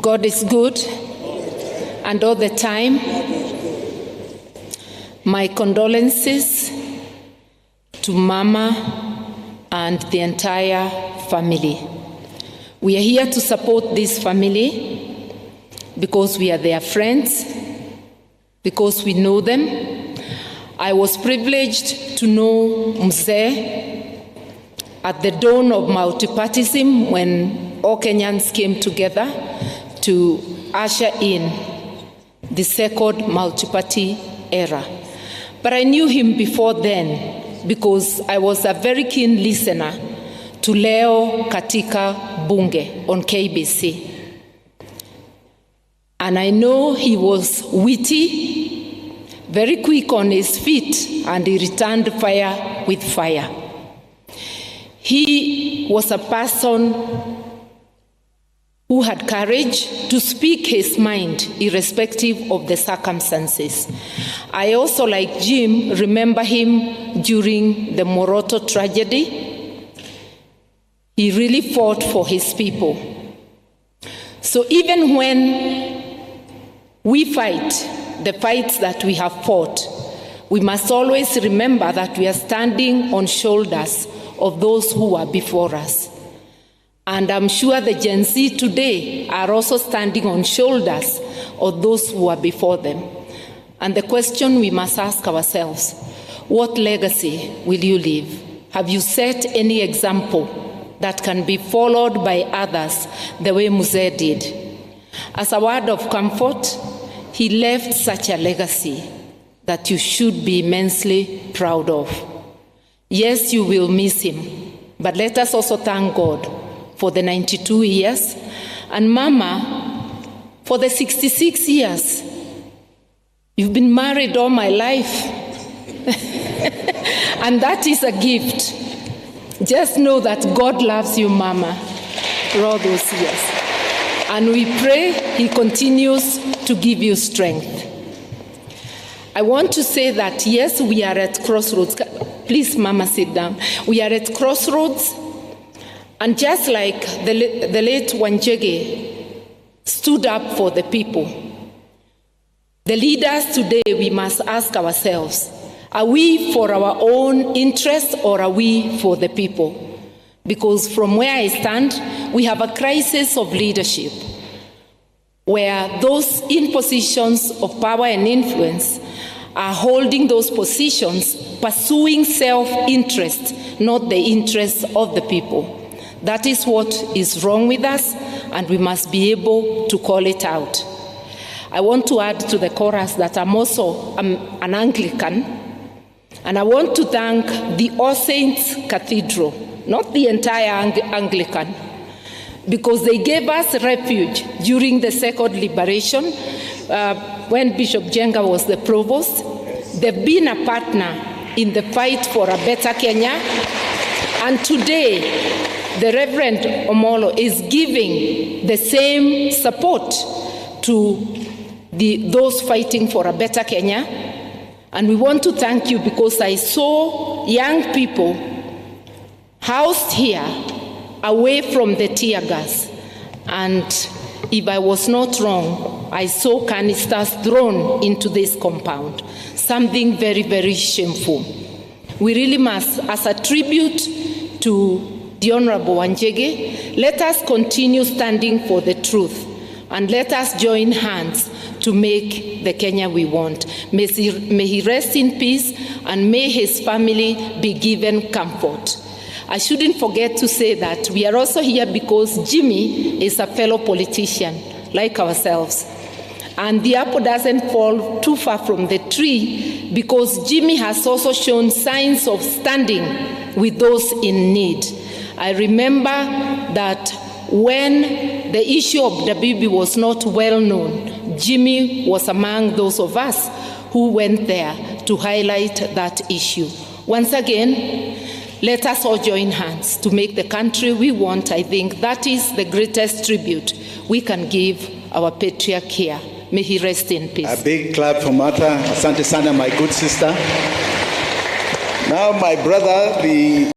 God is good, and all the time. My condolences to Mama and the entire family. We are here to support this family because we are their friends, because we know them. I was privileged to know Mzee at the dawn of multipartyism when all Kenyans came together to usher in the second multi-party era. But I knew him before then because I was a very keen listener to Leo Katika Bunge on KBC. And I know he was witty, very quick on his feet, and he returned fire with fire. He was a person who had courage to speak his mind irrespective of the circumstances. I also, like Jim, remember him during the Moroto tragedy. He really fought for his people. So even when we fight the fights that we have fought, we must always remember that we are standing on shoulders of those who are before us. And I'm sure the Gen Z today are also standing on shoulders of those who are before them. And the question we must ask ourselves, what legacy will you leave? Have you set any example that can be followed by others the way Mzee did? As a word of comfort, he left such a legacy that you should be immensely proud of. Yes, you will miss him, but let us also thank God for the 92 years, and Mama for the 66 years. You've been married all my life, and that is a gift. Just know that God loves you, Mama, for all those years. And we pray He continues to give you strength. I want to say that, yes, we are at crossroads. Please, Mama, sit down. We are at crossroads. And just like the late Wanjigi stood up for the people, the leaders today, we must ask ourselves, are we for our own interests or are we for the people? Because from where I stand, we have a crisis of leadership, where those in positions of power and influence are holding those positions, pursuing self-interest, not the interests of the people. That is what is wrong with us, and we must be able to call it out. I want to add to the chorus that I'm also an Anglican, and I want to thank the All Saints Cathedral, not the entire Anglican, because they gave us refuge during the second liberation when Bishop Jenga was the provost. They've been a partner in the fight for a better Kenya, and today, the Reverend Omolo is giving the same support to those fighting for a better Kenya. And we want to thank you because I saw young people housed here away from the tear gas. And if I was not wrong, I saw canisters thrown into this compound. Something very, very shameful. We really must, as a tribute to the Honorable Wanjigi, let us continue standing for the truth, and let us join hands to make the Kenya we want. May he rest in peace, and may his family be given comfort. I shouldn't forget to say that we are also here because Jimi is a fellow politician like ourselves. And the apple doesn't fall too far from the tree because Jimi has also shown signs of standing with those in need. I remember that when the issue of Dabibi was not well known, Jimi was among those of us who went there to highlight that issue. Once again, let us all join hands to make the country we want. I think that is the greatest tribute we can give our patriarch here. May he rest in peace. A big clap for Martha. Asante sana, my good sister. Now, my brother, the